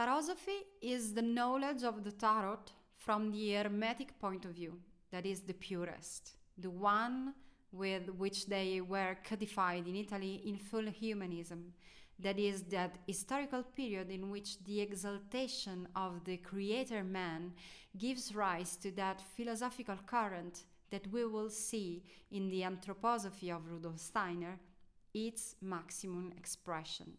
Tarosophy is the knowledge of the tarot from the Hermetic point of view, that is the purest, the one with which they were codified in Italy in full humanism, that is that historical period in which the exaltation of the creator man gives rise to that philosophical current that we will see in the anthroposophy of Rudolph Steiner, its maximum expression.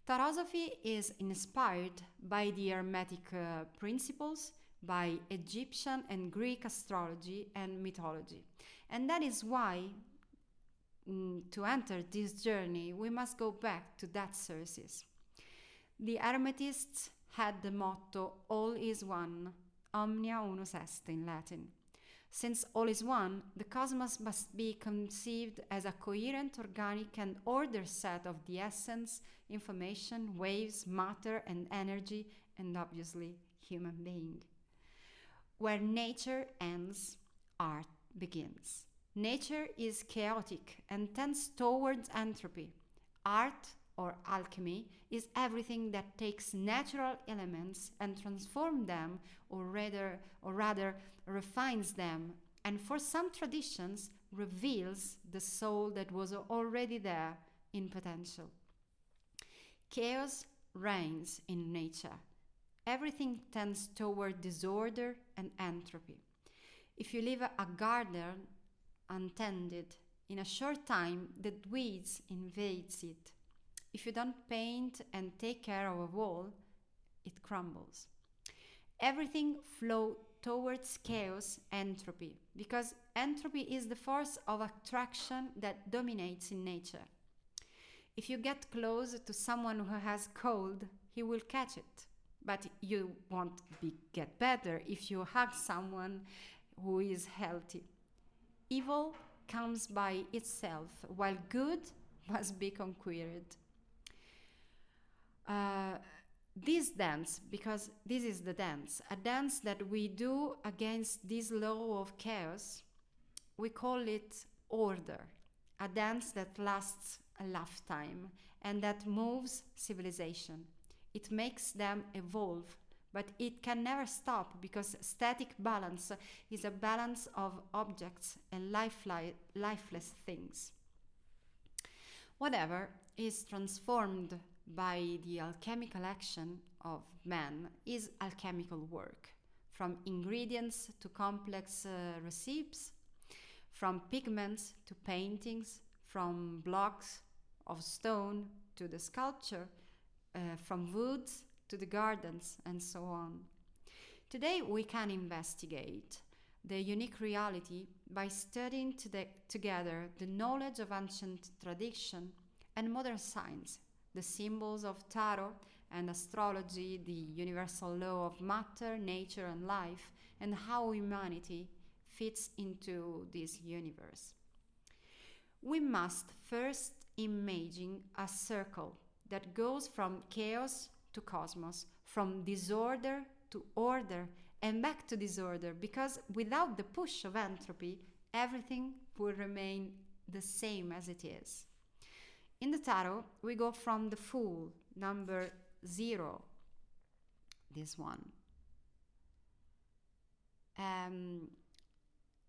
Tarosophy is inspired by the Hermetic principles, by Egyptian and Greek astrology and mythology. And that is why, to enter this journey, we must go back to that sources. The Hermetists had the motto, all is one, omnia unus est in Latin. Since all is one, the cosmos must be conceived as a coherent, organic, and ordered set of the essence, information, waves, matter, and energy, and obviously human being. Where nature ends, art begins. Nature is chaotic and tends towards entropy. Art, or alchemy, is everything that takes natural elements and transforms them, or rather refines them, and for some traditions reveals the soul that was already there in potential. Chaos reigns in nature. Everything tends toward disorder and entropy. If you leave a garden untended, in a short time the weeds invades it. If you don't paint and take care of a wall, it crumbles. Everything flows towards chaos, entropy, because entropy is the force of attraction that dominates in nature. If you get close to someone who has cold, he will catch it. But you won't get better if you hug someone who is healthy. Evil comes by itself, while good must be conquered. This dance, because this is the dance, a dance that we do against this law of chaos, we call it order, a dance that lasts a lifetime and that moves civilization. It makes them evolve, but it can never stop because static balance is a balance of objects and lifeless things. Whatever is transformed by the alchemical action of man is alchemical work, from ingredients to complex recipes, from pigments to paintings, from blocks of stone to the sculpture, from woods to the gardens, and so on. Today we can investigate the unique reality by studying together the knowledge of ancient tradition and modern science, the symbols of tarot and astrology, the universal law of matter, nature, and life, and how humanity fits into this universe. We must first imagine a circle that goes from chaos to cosmos, from disorder to order, and back to disorder, because without the push of entropy, everything will remain the same as it is. In the tarot, we go from the Fool, number 0, this one.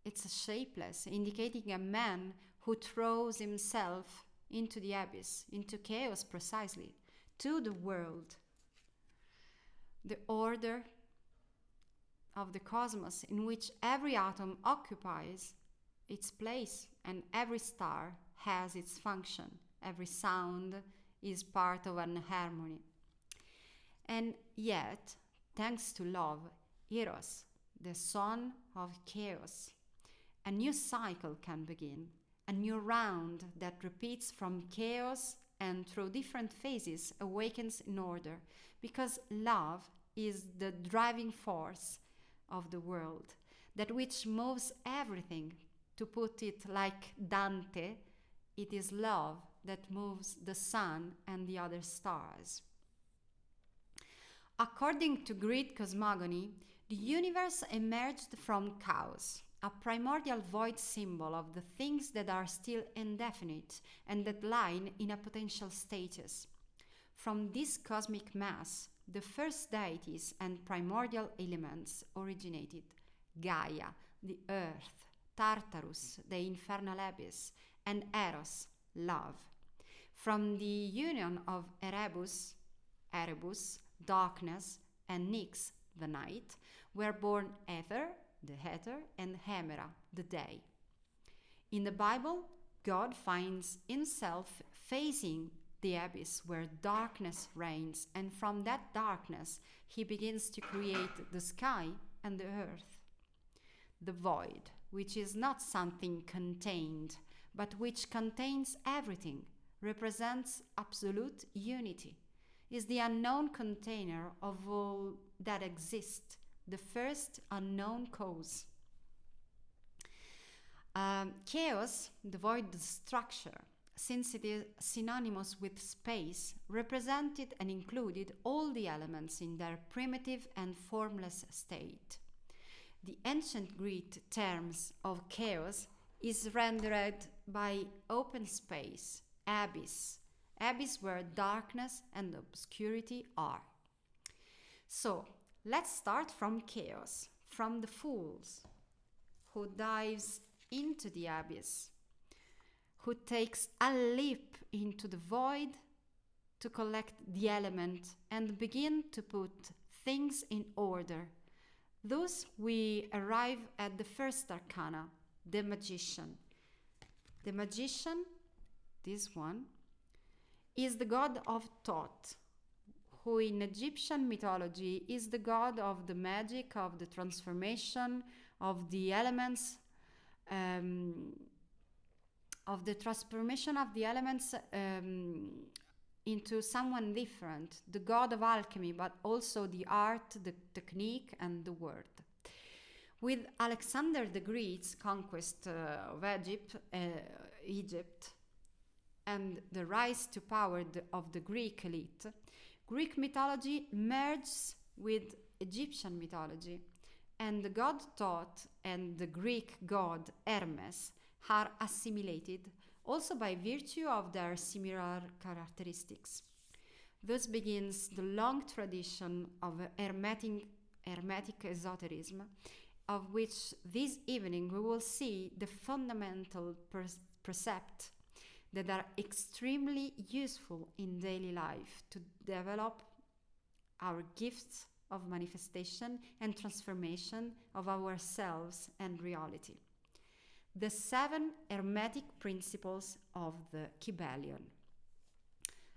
It's shapeless, indicating a man who throws himself into the abyss, into chaos precisely, to the world. The order of the cosmos in which every atom occupies its place and every star has its function. Every sound is part of an harmony. And yet, thanks to love, Eros, the son of chaos, a new cycle can begin, a new round that repeats from chaos and through different phases awakens in order, because love is the driving force of the world, that which moves everything. To put it like Dante, it is love that moves the sun and the other stars. According to Greek cosmogony, the universe emerged from chaos, a primordial void symbol of the things that are still indefinite and that lie in a potential status. From this cosmic mass, the first deities and primordial elements originated: Gaia, the earth; Tartarus, the infernal abyss; and Eros, love. From the union of Erebus, darkness, and Nyx, the night, were born Ether, the ether, and Hemera, the day. In the Bible, God finds himself facing the abyss where darkness reigns, and from that darkness he begins to create the sky and the earth. The void, which is not something contained, but which contains everything, represents absolute unity, is the unknown container of all that exists, the first unknown cause. Chaos, the void structure, since it is synonymous with space, represented and included all the elements in their primitive and formless state. The ancient Greek terms of chaos is rendered by open space, abyss where darkness and obscurity are. So, let's start from chaos, from the fools, who dives into the abyss, who takes a leap into the void to collect the element and begin to put things in order. Thus we arrive at the first arcana, the magician. The magician, this one, is the god of thought, who in Egyptian mythology is the god of the magic, of the transformation of the elements, into someone different, the god of alchemy, but also the art, the technique, and the word. With Alexander the Great's conquest of Egypt, and the rise to power of the Greek elite, Greek mythology merges with Egyptian mythology, and the god Thoth and the Greek god Hermes are assimilated also by virtue of their similar characteristics. Thus begins the long tradition of Hermetic esotericism, of which this evening we will see the fundamental precepts that are extremely useful in daily life to develop our gifts of manifestation and transformation of ourselves and reality. The 7 Hermetic principles of the Kybalion.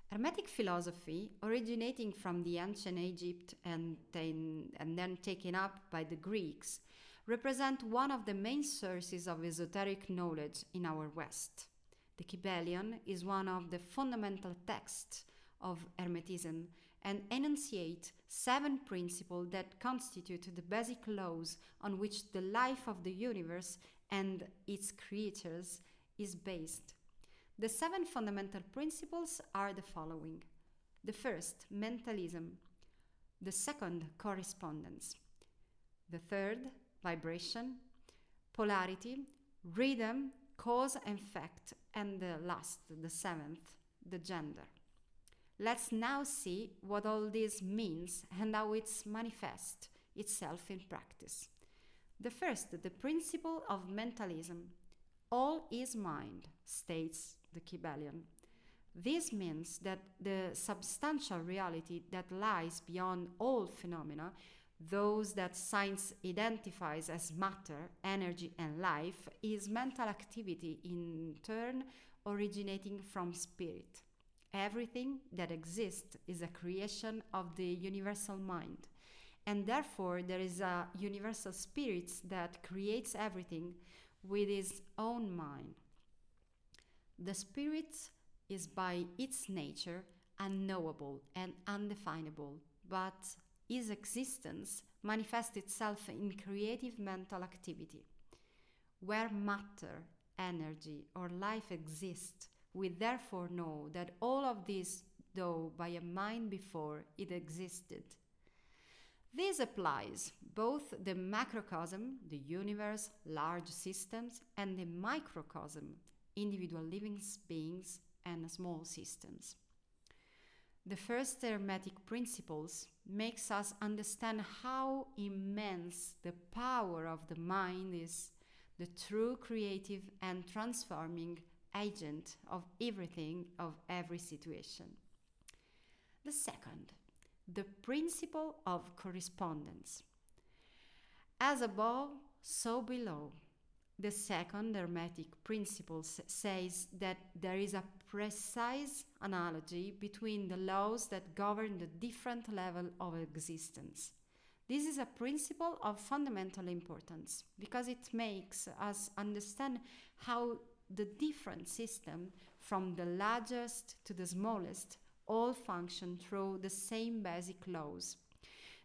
Hermetic philosophy, originating from the ancient Egypt and then taken up by the Greeks, represent one of the main sources of esoteric knowledge in our West. The Kybalion is one of the fundamental texts of Hermetism and enunciate 7 principles that constitute the basic laws on which the life of the universe and its creatures is based. The 7 fundamental principles are the following. The first, mentalism. The second, correspondence. The third, vibration. Polarity, rhythm, cause and effect. And the last, the 7th, the gender. Let's now see what all this means and how it manifests itself in practice. The first, the principle of mentalism. All is mind, states the Kybalion. This means that the substantial reality that lies beyond all phenomena, those that science identifies as matter, energy, and life, is mental activity in turn originating from spirit. Everything that exists is a creation of the universal mind, and therefore there is a universal spirit that creates everything with his own mind. The spirit is by its nature unknowable and undefinable, but its existence manifests itself in creative mental activity. Where matter, energy, or life exists, we therefore know that all of this, though by a mind before it existed. This applies both the macrocosm, the universe, large systems, and the microcosm, individual living beings and small systems. The first Hermetic principles makes us understand how immense the power of the mind is, the true creative and transforming agent of everything, of every situation. The second, the principle of correspondence. As above, so below. The second Hermetic principle says that there is a precise analogy between the laws that govern the different level of existence. This is a principle of fundamental importance because it makes us understand how the different systems, from the largest to the smallest, all function through the same basic laws.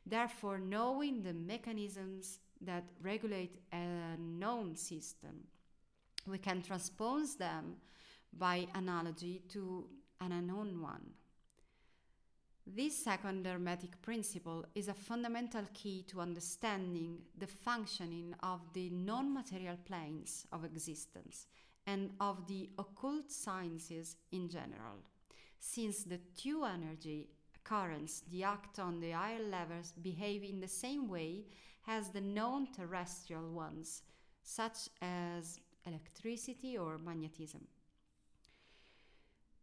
Therefore, knowing the mechanisms that regulate a known system, we can transpose them by analogy to an unknown one. This second Hermetic principle is a fundamental key to understanding the functioning of the non-material planes of existence and of the occult sciences in general, since the two energy currents that act on the higher levels behave in the same way as the non-terrestrial ones, such as electricity or magnetism.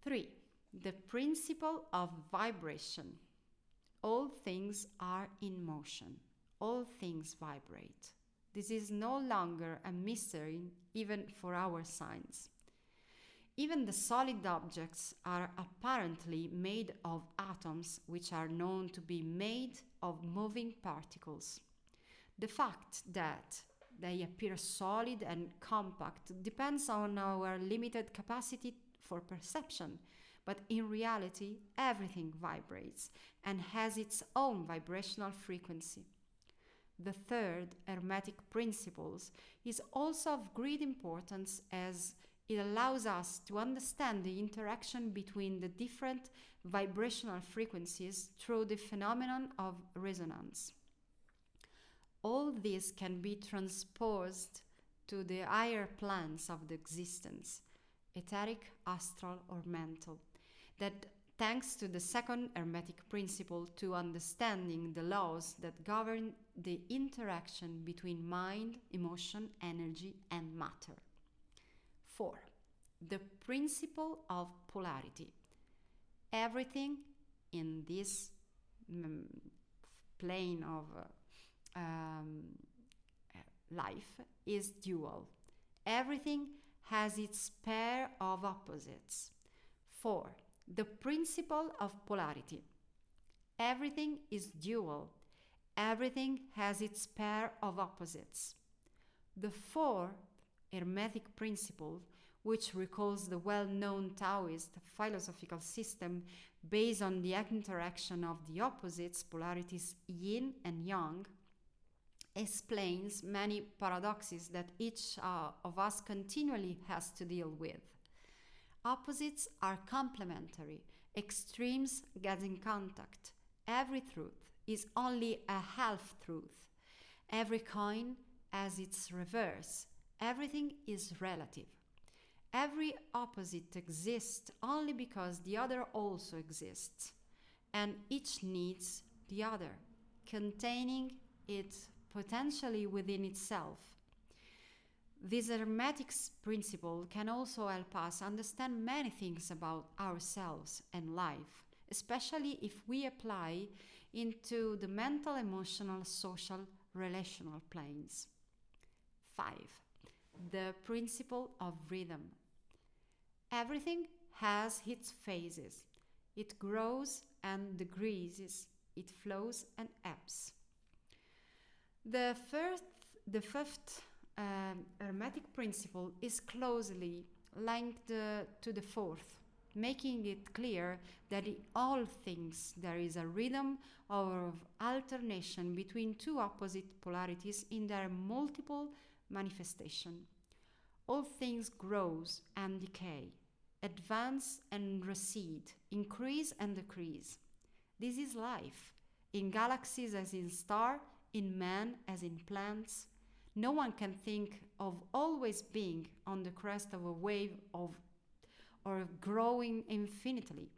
3. The principle of vibration. All things are in motion. All things vibrate. This is no longer a mystery even for our science. Even the solid objects are apparently made of atoms, which are known to be made of moving particles. The fact that they appear solid and compact depends on our limited capacity for perception, but in reality, everything vibrates and has its own vibrational frequency. The third Hermetic principles is also of great importance as it allows us to understand the interaction between the different vibrational frequencies through the phenomenon of resonance. All this can be transposed to the higher planes of the existence, etheric, astral, or mental, that thanks to the second Hermetic principle to understanding the laws that govern the interaction between mind, emotion, energy, and matter. 4. The principle of polarity. Everything in this plane of life is dual. Everything has its pair of opposites. 4. The principle of polarity. Everything is dual. Everything has its pair of opposites. The fourth Hermetic principle, which recalls the well-known Taoist philosophical system based on the interaction of the opposites, polarities yin and yang, explains many paradoxes that each of us continually has to deal with. Opposites are complementary, extremes get in contact. Every truth is only a half-truth. Every coin has its reverse. Everything is relative. Every opposite exists only because the other also exists, and each needs the other, containing it potentially within itself. This Hermetic principle can also help us understand many things about ourselves and life, especially if we apply into the mental, emotional, social, relational planes. 5. The principle of rhythm. Everything has its phases. It grows and decreases. It flows and ebbs. The fifth Hermetic principle is closely linked to the fourth, making it clear that in all things there is a rhythm of alternation between two opposite polarities in their multiple manifestation. All things grow and decay, advance and recede, increase and decrease. This is life, in galaxies as in stars, in man as in plants. No one can think of always being on the crest of a wave or growing infinitely.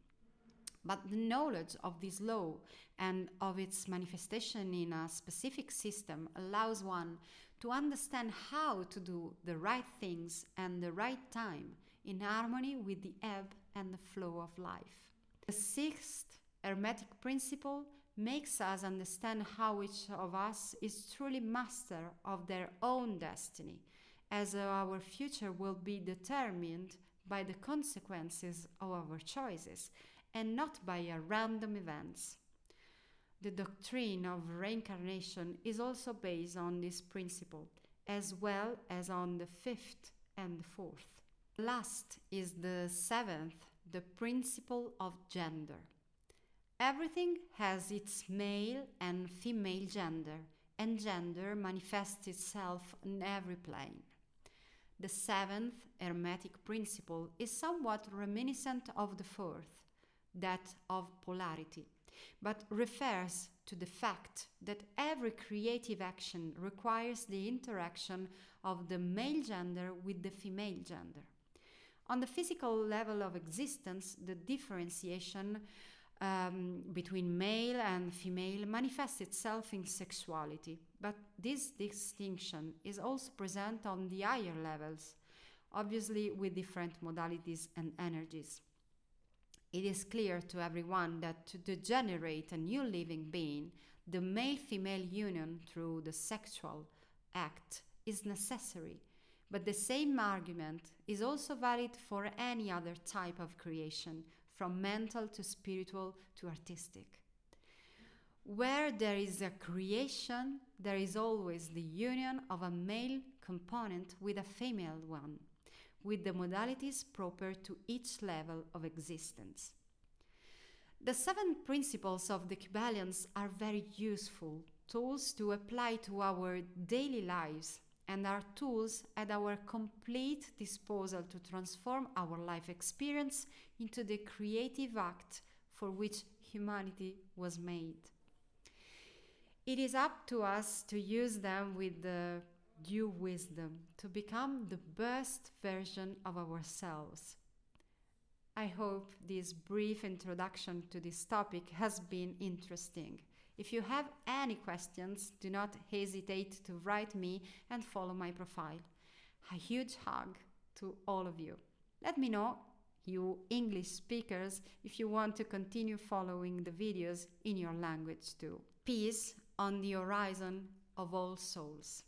But the knowledge of this law and of its manifestation in a specific system allows one to understand how to do the right things and the right time in harmony with the ebb and the flow of life. The sixth Hermetic principle makes us understand how each of us is truly master of their own destiny, as our future will be determined by the consequences of our choices and not by random events. The doctrine of reincarnation is also based on this principle, as well as on the fifth and the fourth. Last is the seventh, the principle of gender. Everything has its male and female gender, and gender manifests itself on every plane. The seventh Hermetic principle is somewhat reminiscent of the fourth, that of polarity, but refers to the fact that every creative action requires the interaction of the male gender with the female gender. On the physical level of existence, the differentiation between male and female manifests itself in sexuality, but this distinction is also present on the higher levels, obviously with different modalities and energies. It is clear to everyone that to generate a new living being, the male-female union through the sexual act is necessary, but the same argument is also valid for any other type of creation, from mental to spiritual to artistic. Where there is a creation, there is always the union of a male component with a female one, with the modalities proper to each level of existence. The 7 principles of the Kybalions are very useful tools to apply to our daily lives and are tools at our complete disposal to transform our life experience into the creative act for which humanity was made. It is up to us to use them with the due wisdom to become the best version of ourselves. I hope this brief introduction to this topic has been interesting. If you have any questions, do not hesitate to write me and follow my profile. A huge hug to all of you. Let me know, you English speakers, if you want to continue following the videos in your language too. Peace on the horizon of all souls.